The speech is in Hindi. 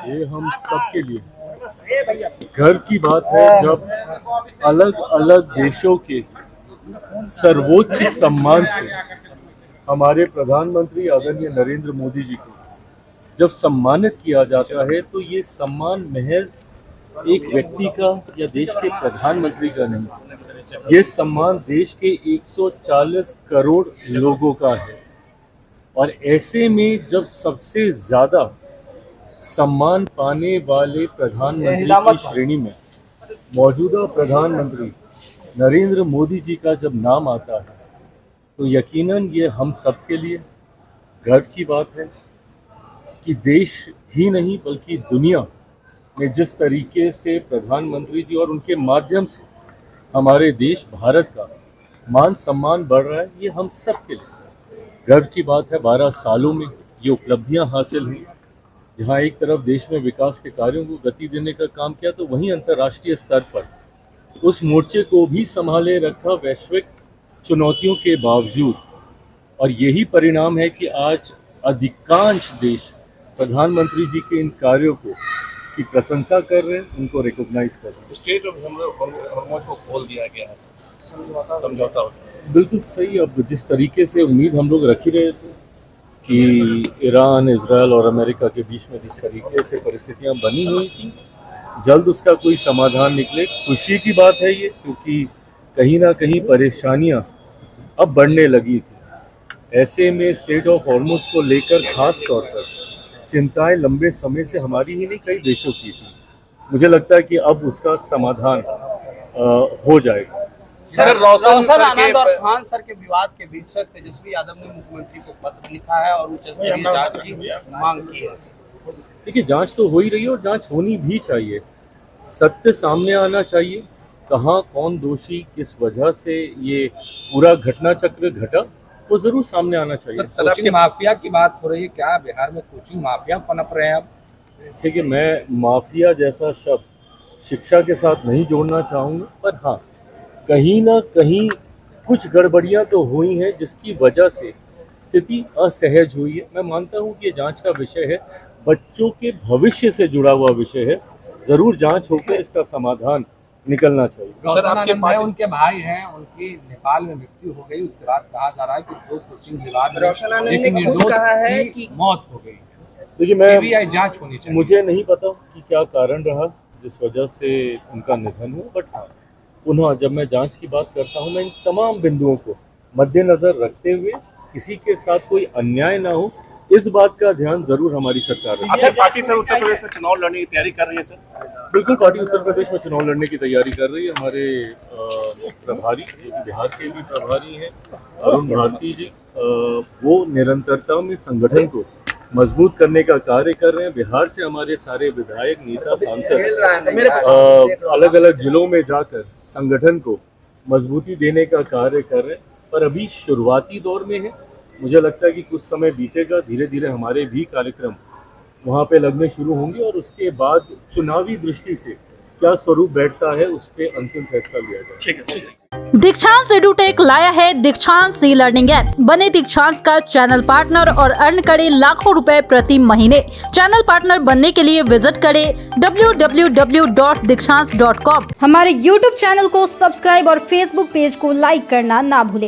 ये हम सबके लिए गर्व की बात है जब अलग अलग देशों के सर्वोच्च सम्मान से हमारे प्रधानमंत्री आदरणीय नरेंद्र मोदी जी को जब सम्मानित किया जाता है तो ये सम्मान महज एक व्यक्ति का या देश के प्रधानमंत्री का नहीं, ये सम्मान देश के 140 करोड़ लोगों का है। और ऐसे में जब सबसे ज़्यादा सम्मान पाने वाले प्रधानमंत्री की श्रेणी में मौजूदा प्रधानमंत्री नरेंद्र मोदी जी का जब नाम आता है तो यकीनन ये हम सब के लिए गर्व की बात है कि देश ही नहीं बल्कि दुनिया में जिस तरीके से प्रधानमंत्री जी और उनके माध्यम से हमारे देश भारत का मान सम्मान बढ़ रहा है, ये हम सब के लिए गर्व की बात है। 12 सालों में ये उपलब्धियां हासिल हुई, जहां एक तरफ देश में विकास के कार्यों को गति देने का काम किया तो वहीं अंतर्राष्ट्रीय स्तर पर उस मोर्चे को भी संभाले रखा वैश्विक चुनौतियों के बावजूद। और यही परिणाम है कि आज अधिकांश देश प्रधानमंत्री जी के इन कार्यों को की प्रशंसा कर रहे हैं, उनको रिकॉग्नाइज कर रहे हैं। स्टेट ऑफ हॉर्मोज को खोल दिया गया है, समझौता हो गया। बिल्कुल सही। अब जिस तरीके से उम्मीद हम लोग रख ही रहे थे कि ईरान, इजराइल और अमेरिका के बीच में जिस तरीके से परिस्थितियां बनी हुई थी, जल्द उसका कोई समाधान निकले, खुशी की बात है ये, क्योंकि कहीं ना कहीं परेशानियां अब बढ़ने लगी थी। ऐसे में स्टेट ऑफ हॉर्मोज को लेकर खास तौर पर चिंताएं लंबे समय से हमारी ही नहीं कई देशों की थी। मुझे लगता है कि अब उसका समाधान हो जाएगा। सर, रोशन आनंद और खान सर के विवाद के बीच सर तेजस्वी यादव ने मुख्यमंत्री को पत्र लिखा है और उच्च स्तरीय जांच की मांग की है। देखिए, जांच तो हो ही रही है और जांच होनी भी चाहिए। सत्य सामने आना चाहिए, कहाँ कौन दोषी, किस वजह से ये पूरा घटना चक्र घटा, वो जरूर सामने आना चाहिए। कोचिंग माफिया की बात हो रही है, क्या बिहार में कोचिंग माफिया पनप रहे हैं अब? देखिए, मैं माफिया जैसा शब्द शिक्षा के साथ नहीं जोड़ना चाहूँगा, पर हाँ, कहीं ना कहीं कुछ गड़बड़ियाँ तो हुई हैं जिसकी वजह से स्थिति असहज हुई है। मैं मानता हूँ कि ये जांच का विषय है, बच्चों के भविष्य से जुड़ा हुआ विषय है, जरूर जांच होकर इसका समाधान निकलना चाहिए। रोशन आनंद है, उनके भाई हैं, उनकी नेपाल में मृत्यु हो गई, उसके बाद कहा जा रहा है कि 2 कोचिंग विभाग में एक निर्दोष की मौत हो गई। देखिए, मैं सीबीआई जांच होनी चाहिए। मुझे नहीं पता कि क्या कारण रहा जिस वजह से उनका निधन हुआ, बट हाँ, पुनः जब मैं जांच की बात करता हूँ, मैं इन तमाम बिंदुओं को मद्देनजर रखते हुए किसी के साथ कोई अन्याय ना हो, इस बात का ध्यान जरूर हमारी सरकार रखती है। अच्छा, पार्टी सर उत्तर प्रदेश में चुनाव लड़ने की तैयारी कर रही है सर? बिल्कुल, पार्टी उत्तर प्रदेश में चुनाव लड़ने की तैयारी कर रही है। हमारे प्रभारी, जो कि बिहार के भी प्रभारी हैं, अरुण भारती जी, वो निरंतरता में संगठन को मजबूत करने का कार्य कर रहे हैं। बिहार से हमारे सारे विधायक, नेता, सांसद अलग अलग जिलों में जाकर संगठन को मजबूती देने का कार्य कर रहे हैं, पर अभी शुरुआती दौर में है। मुझे लगता है कि कुछ समय बीतेगा, धीरे धीरे हमारे भी कार्यक्रम वहाँ पे लगने शुरू होंगे और उसके बाद चुनावी दृष्टि से क्या स्वरूप बैठता है उस पर अंतिम फैसला लिया जाएगा। ठीक है। दीक्षांत एडुटेक लाया है दीक्षांत सी लर्निंग ऐप। बने दीक्षांत का चैनल पार्टनर और अर्न करें लाखों रुपए प्रति महीने। चैनल पार्टनर बनने के लिए विजिट करें www.dikshans.com। हमारे YouTube चैनल को सब्सक्राइब और Facebook पेज को लाइक करना ना भूलें।